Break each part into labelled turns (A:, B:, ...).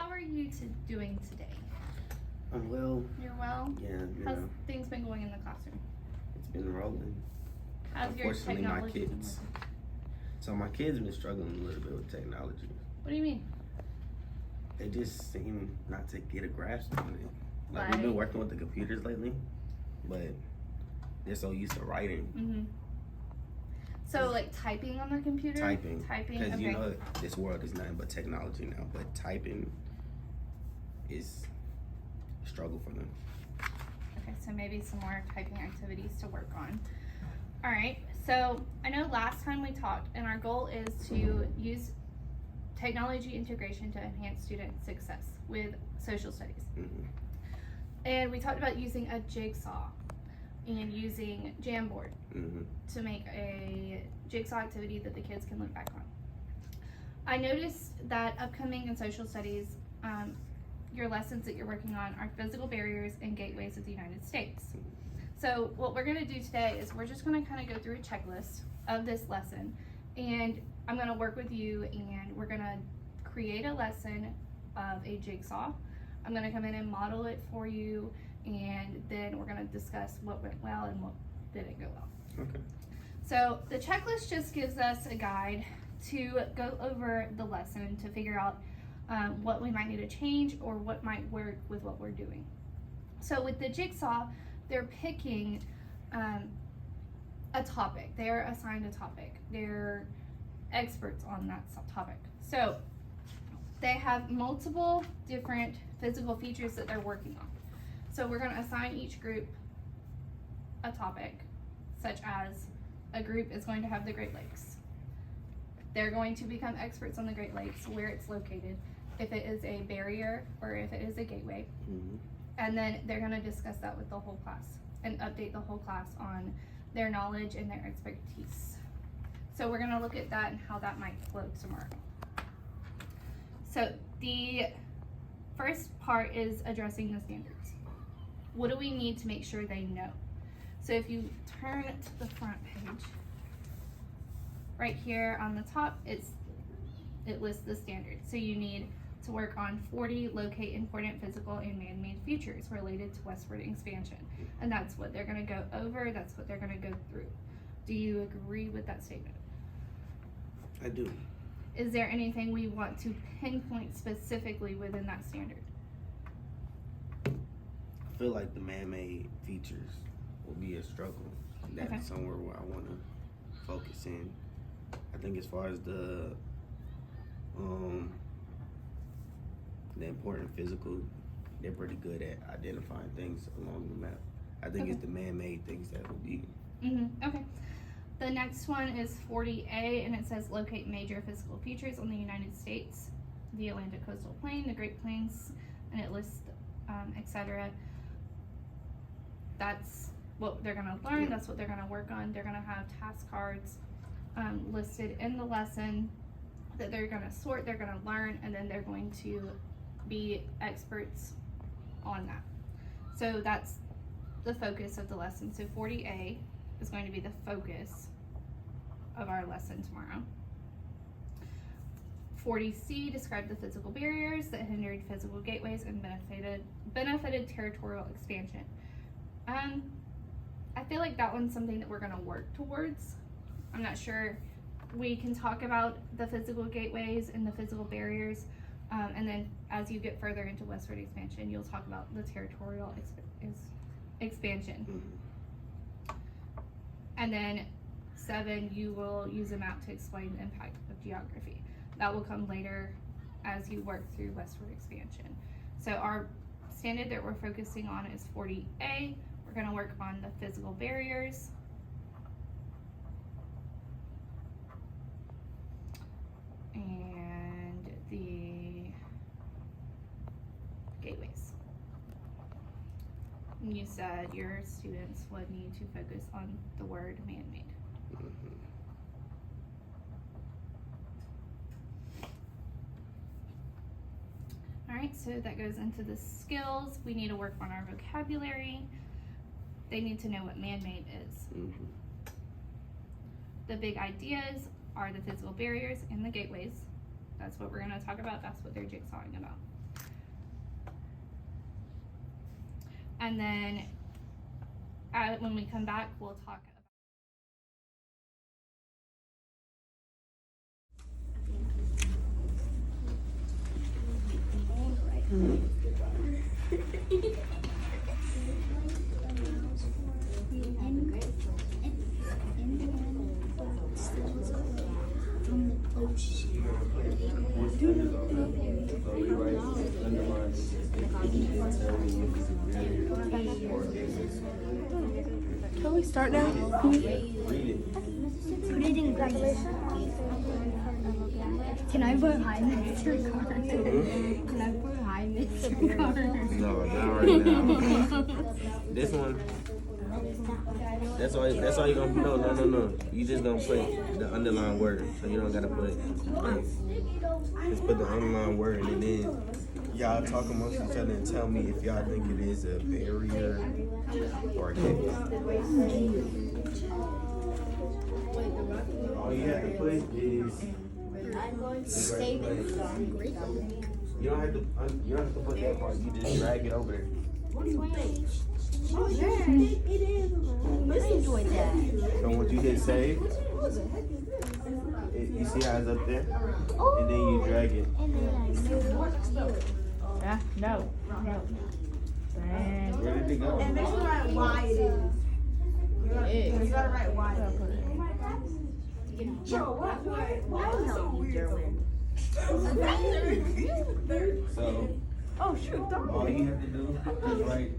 A: How are you doing today?
B: I'm well.
A: You're well?
B: Yeah,
A: How's things been going in the classroom?
B: it's been rolling.
A: How's your
B: Unfortunately, my
A: technology been
B: kids.
A: working?
B: So my kids been struggling a little bit with technology.
A: What do you mean?
B: They just seem not to get a grasp on it. Like we've been working with the computers lately, but they're so used to writing.
A: Mm-hmm. So like typing on the computer?
B: Typing. Because
A: okay.
B: you know this world is nothing but technology now, but typing is a struggle for them.
A: Okay, so maybe some more typing activities to work on. All right, so I know last time we talked, and our goal is to use technology integration to enhance student success with social studies.
B: Mm-hmm.
A: And we talked about using a jigsaw and using Jamboard
B: Mm-hmm.
A: to make a jigsaw activity that the kids can look back on. I noticed that upcoming in social studies, your lessons that you're working on are physical barriers and gateways of the United States. So what we're gonna do today is we're just gonna kind of go through a checklist of this lesson, and I'm gonna work with you and we're gonna create a lesson of a jigsaw. I'm gonna come in and model it for you, and then we're gonna discuss what went well and what didn't go well.
B: Okay.
A: So the checklist just gives us a guide to go over the lesson to figure out what we might need to change or what might work with what we're doing. So with the jigsaw, they're picking a topic. They're assigned a topic. They're experts on that topic. So they have multiple different physical features that they're working on. So we're going to assign each group a topic, such as a group is going to have the Great Lakes. They're going to become experts on the Great Lakes, where it's located, if it is a barrier or if it is a gateway.
B: Mm-hmm.
A: And then they're going to discuss that with the whole class and update the whole class on their knowledge and their expertise. So we're going to look at that and how that might flow tomorrow. So the first part is addressing the standards. What do we need to make sure they know? So if you turn to the front page, right here on the top, it lists the standards. So you need to work on 40 locate important physical and man-made features related to westward expansion. And that's what they're gonna go over, that's what they're gonna go through. Do you agree with that statement?
B: I do.
A: Is there anything we want to pinpoint specifically within that standard?
B: I feel like the man-made features will be a struggle. That's somewhere where I want to focus in. I think as far as the important physical, they're pretty good at identifying things along the map. I think it's the man-made things that will be.
A: Okay. The next one is 40A, and it says locate major physical features on the United States, the Atlantic Coastal Plain, the Great Plains, and it lists, etc. That's what they're gonna learn. That's what they're gonna work on. They're gonna have task cards listed in the lesson that they're gonna sort, they're gonna learn, and then they're going to be experts on that. So that's the focus of the lesson. So 40A is going to be the focus of our lesson tomorrow. 40C described the physical barriers that hindered physical gateways and benefited territorial expansion. I feel like that one's something that we're gonna work towards. I'm not sure. We can talk about the physical gateways and the physical barriers, and then as you get further into westward expansion, you'll talk about the territorial expansion.
B: Mm-hmm.
A: And then 7, you will use a map to explain the impact of geography. That will come later as you work through westward expansion. So our standard that we're focusing on is 40A. We're gonna work on the physical barriers. And the gateways. You said your students would need to focus on the word man-made.
B: Mm-hmm.
A: All right, so that goes into the skills. We need to work on our vocabulary. They need to know what man-made is.
B: Mm-hmm.
A: The big ideas are the physical barriers and the gateways. That's what we're gonna talk about. That's what they're jigsawing about. and then when we come back, we'll talk about.
C: Can we start now?
D: Reading graduation. Can I put hi, Mr. Carter? Can I put hi, Mr. Carter?
B: No, not right now. This one. That's all you gonna no. You just gonna put the underlying word. So you don't gotta put just put the underlying word and then y'all talk amongst each other and tell me if y'all think it is a barrier or a gateway. All you have to put is you don't have to put that part, you just drag it over there.
D: Let's enjoy that.
B: So once you hit save, you see how it's up there? And then you drag it.
C: No.
B: Where did it go?
E: And make sure to write why it is. You gotta write why it is. Bro, why is it so weird?
B: So,
E: Oh shoot, don't.
B: all you have to do is write.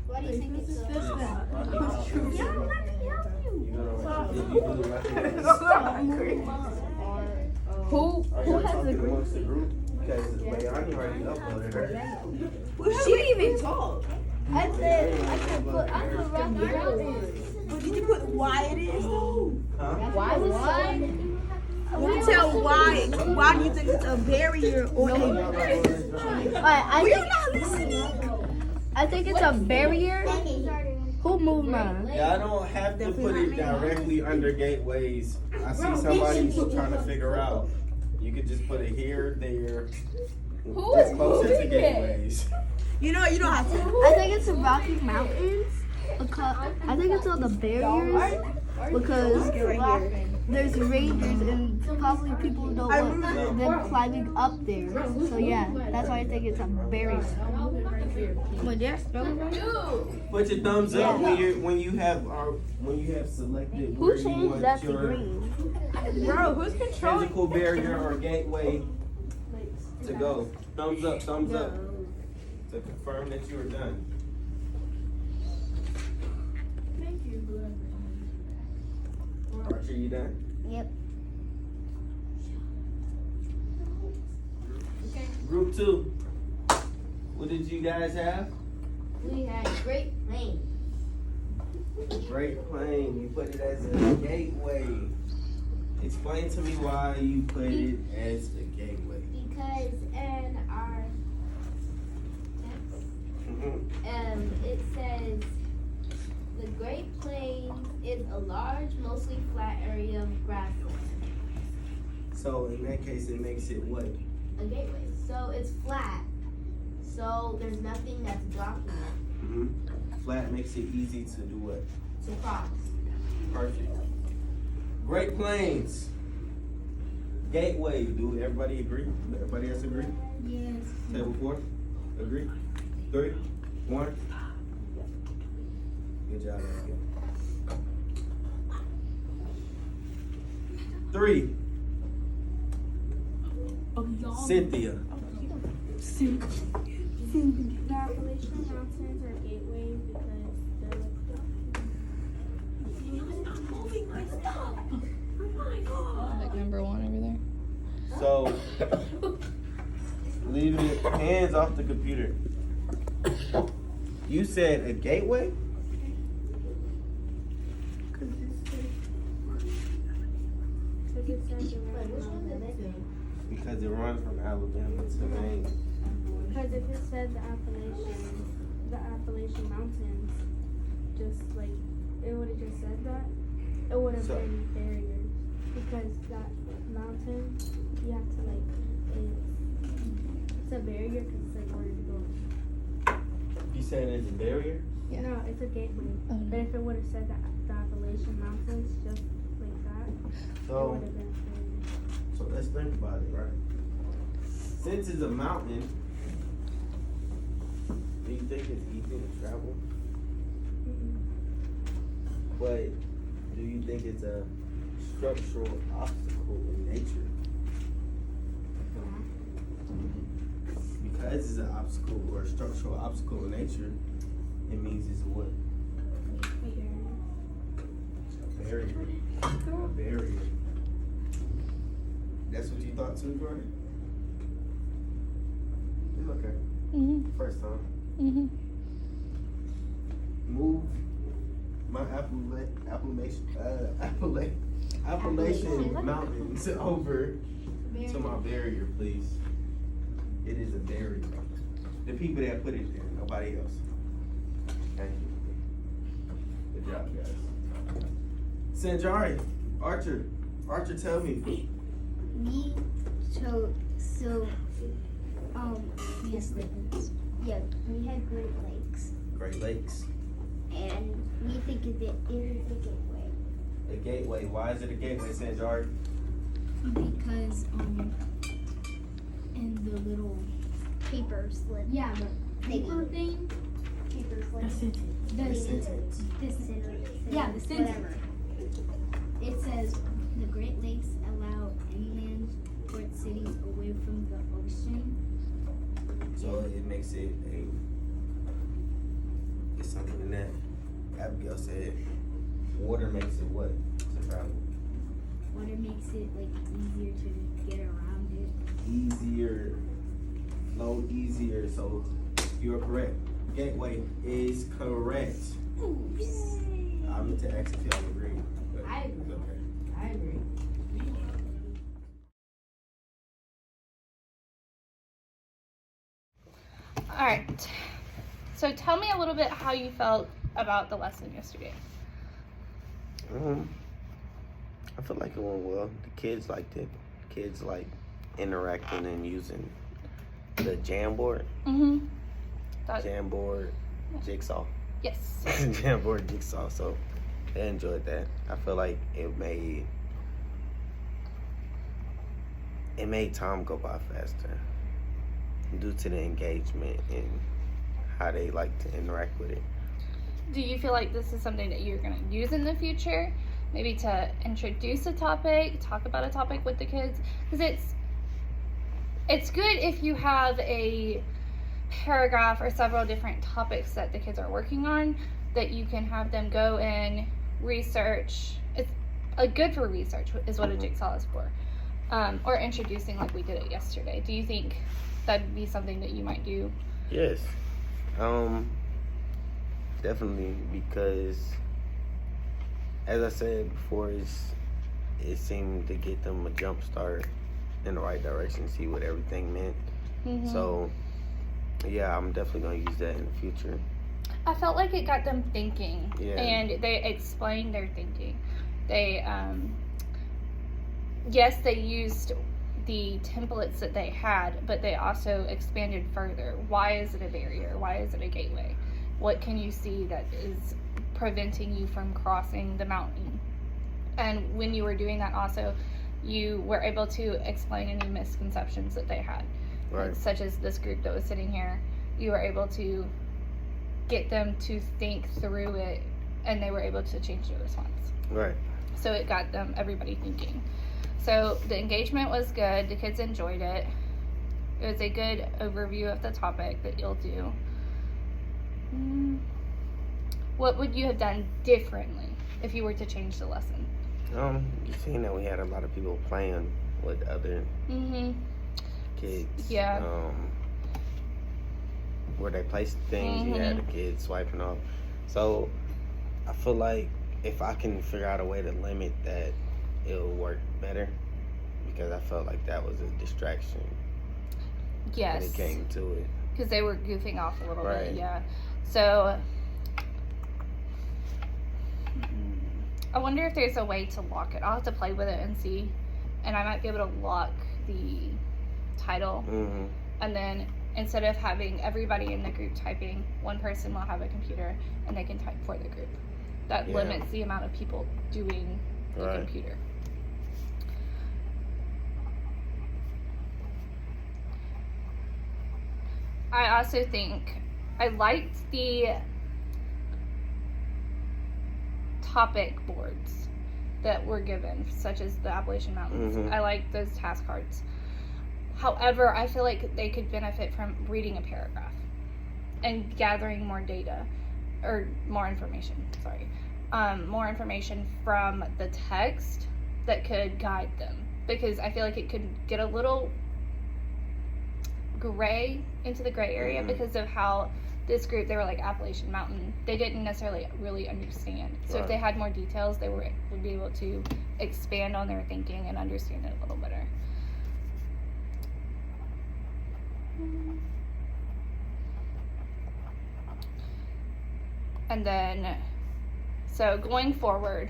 D: Why do you think it's so?
B: You're gonna write. If you do the right
C: Who has the group?
B: amongst the group? Because Bayani already uploaded her.
E: She didn't even talk.
D: I could put rock mountains.
E: But did you put why it is though?
B: Huh?
D: Why?
E: You tell why. Why do you think it's a barrier or a
C: I think it's a barrier. Who moved mine?
B: Y'all don't have to put it directly under gateways. I see somebody trying to figure out. You could just put it here, there.
C: Who
B: It's
C: is
B: closer to
C: moving
B: gateways.
E: You know, you don't have to.
C: I think it's the Rocky Mountains. Because I think it's all the barriers. Because there's rangers and probably people don't want them climbing up there. So yeah, that's why I think it's a barrier. But yeah,
B: Put your thumbs up when you have selected
C: who
B: where you
C: changed
B: want
C: that to
B: your
C: green?
E: Bro, who's controlling?
B: physical barrier or gateway to go. Thumbs up to confirm that you are done. Archer, you done?
D: Yep.
B: Group 2. What did you guys have?
D: We had Great Plains.
B: Great Plain. You put it as a gateway. Explain to me why you put it as a gateway.
D: Because in our text, it says the Great Plains is a large, mostly flat area of grassland.
B: So in that case, it makes it what?
D: A gateway. So it's flat. So there's nothing that's blocking it
B: Flat makes it easy to do what?
D: to cross.
B: Perfect. Great Plains. Gateway. Do everybody agree? Everybody else agree?
D: Yes.
B: Table 4. Agree? 3, 1. Good job, Abigail. 3. Cynthia.
F: The Appalachian Mountains are gateways because they're
C: Like number 1 over there.
B: So, leave it hands off the computer. You said a gateway? Because it runs from Alabama to Maine.
F: Because if it said the Appalachian Mountains, just like it would have just said that, it would have been barriers. Because that mountain, you have to like, it's a barrier because it's like where to go.
B: You saying there's a barrier?
C: Yeah.
F: No, it's a gateway.
A: Oh,
F: But if it would have said that the Appalachian Mountains just like that, it
B: So,
F: would have been.
B: so let's think about it, right? Since it's a mountain, do you think it's easy to travel? But do you think it's a structural obstacle in nature? Because it's an obstacle or a structural obstacle in nature, it means it's what? A barrier. A barrier. That's what you thought too, Jordan? It's okay.
A: Mhm.
B: First time.
A: Mhm.
B: Move my Appalachian Mountains over to my barrier, please. It is a barrier. The people that put it there, nobody else. Thank you. Good job, guys. Sanjari, Archer, tell me.
C: We we had Great Lakes,
B: Great Lakes.
C: and we think it is a gateway
B: A gateway. Why is it a gateway, Sanjari?
C: because in the little paper slip.
D: Yeah, but
C: Paper
D: thing.
C: paper slip.
B: The sentence.
C: Yeah, the sentence. Whatever. It says the Great Lakes allow inland port cities away from the ocean.
B: So it makes it it's something in that Abigail said. Water makes it what? To travel.
C: Water makes it like easier to get around it.
B: Easier. No easier. So you're correct. Gateway is correct. I meant to ask if y'all agree. But
D: I agree.
B: it's okay.
D: I agree.
A: All right. So tell me a little bit how you felt about the lesson yesterday.
B: I feel like it went well. The kids liked it. Kids like interacting and using the Jamboard.
A: Mm-hmm.
B: Jamboard Jigsaw.
A: Yes.
B: Jamboard Jigsaw. So they enjoyed that. I feel like it made time go by faster due to the engagement and how they like to interact with it.
A: Do you feel like this is something that you're going to use in the future? Maybe to introduce a topic, talk about a topic with the kids? Because it's good if you have a paragraph or several different topics that the kids are working on that you can have them go and research. It's good for research is what a jigsaw is for. Or introducing like we did it yesterday. Do you think that'd be something that you might do?
B: Yes. Definitely, because as I said before, it seemed to get them a jump start in the right direction, see what everything meant.
A: Mm-hmm.
B: So yeah, I'm definitely gonna use that in the future.
A: I felt like it got them thinking,
B: Yeah.
A: and they explained their thinking. They, yes, they used the templates that they had, but they also expanded further. Why is it a barrier? Why is it a gateway? What can you see that is preventing you from crossing the mountain? And when you were doing that also, you were able to explain any misconceptions that they had.
B: Right.
A: Like, such as this group that was sitting here, you were able to get them to think through it, and they were able to change their response.
B: Right.
A: So it got them, everybody thinking. So the engagement was good. The kids enjoyed it. It was a good overview of the topic that you'll do. What would you have done differently if you were to change the lesson?
B: You've seen that we had a lot of people playing with other kids.
A: Yeah.
B: Where they placed things, you had the kids swiping off. So I feel like if I can figure out a way to limit that, it'll work better, because I felt like that was a distraction when
A: Yes.
B: it came to it.
A: Because they were goofing off a little
B: Right.
A: bit, yeah. So I wonder if there's a way to lock it. I'll have to play with it and see. And I might be able to lock the title.
B: Mm-hmm.
A: And then instead of having everybody in the group typing, one person will have a computer and they can type for the group. That
B: Yeah.
A: limits the amount of people doing the
B: Right.
A: computer. I also think I liked the topic boards that were given, such as the Appalachian Mountains.
B: Mhm.
A: I like those task cards. However, I feel like they could benefit from reading a paragraph and gathering more data or more information. Sorry. More information from the text that could guide them, because I feel like it could get a little gray into the gray area
B: Mhm.
A: because of how this group, they were like Appalachian Mountain, they didn't necessarily really understand. So if
B: Right.
A: they had more details, they would be able to expand on their thinking and understand it a little better. And then, so going forward,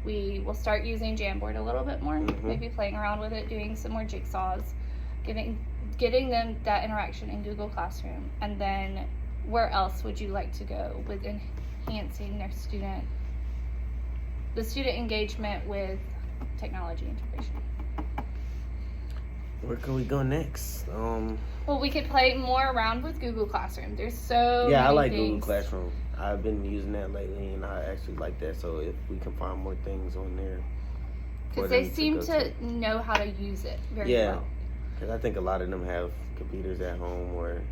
A: we will start using Jamboard a little bit more,
B: Mhm.
A: maybe playing around with it, doing some more jigsaws, getting them that interaction in Google Classroom. And then where else would you like to go with enhancing the student engagement with technology integration?
B: Where can we go next?
A: Well, we could play more around with Google Classroom. There's so
B: Yeah, I
A: many
B: like
A: things.
B: Google Classroom. I've been using that lately, and I actually like that. So if we can find more things on there, for
A: Because they
B: them
A: seem
B: go
A: to know how to use it very
B: Yeah.
A: well.
B: Because I think a lot of them have computers at home, or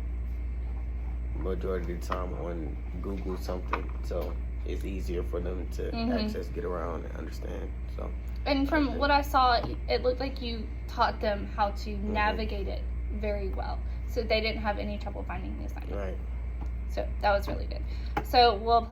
B: majority of the time on Google something. So it's easier for them to
A: Mhm.
B: access, get around, and understand. So
A: And from
B: Okay.
A: what I saw, it looked like you taught them how to navigate it very well. So they didn't have any trouble finding the assignment.
B: right.
A: So that was really good. So we'll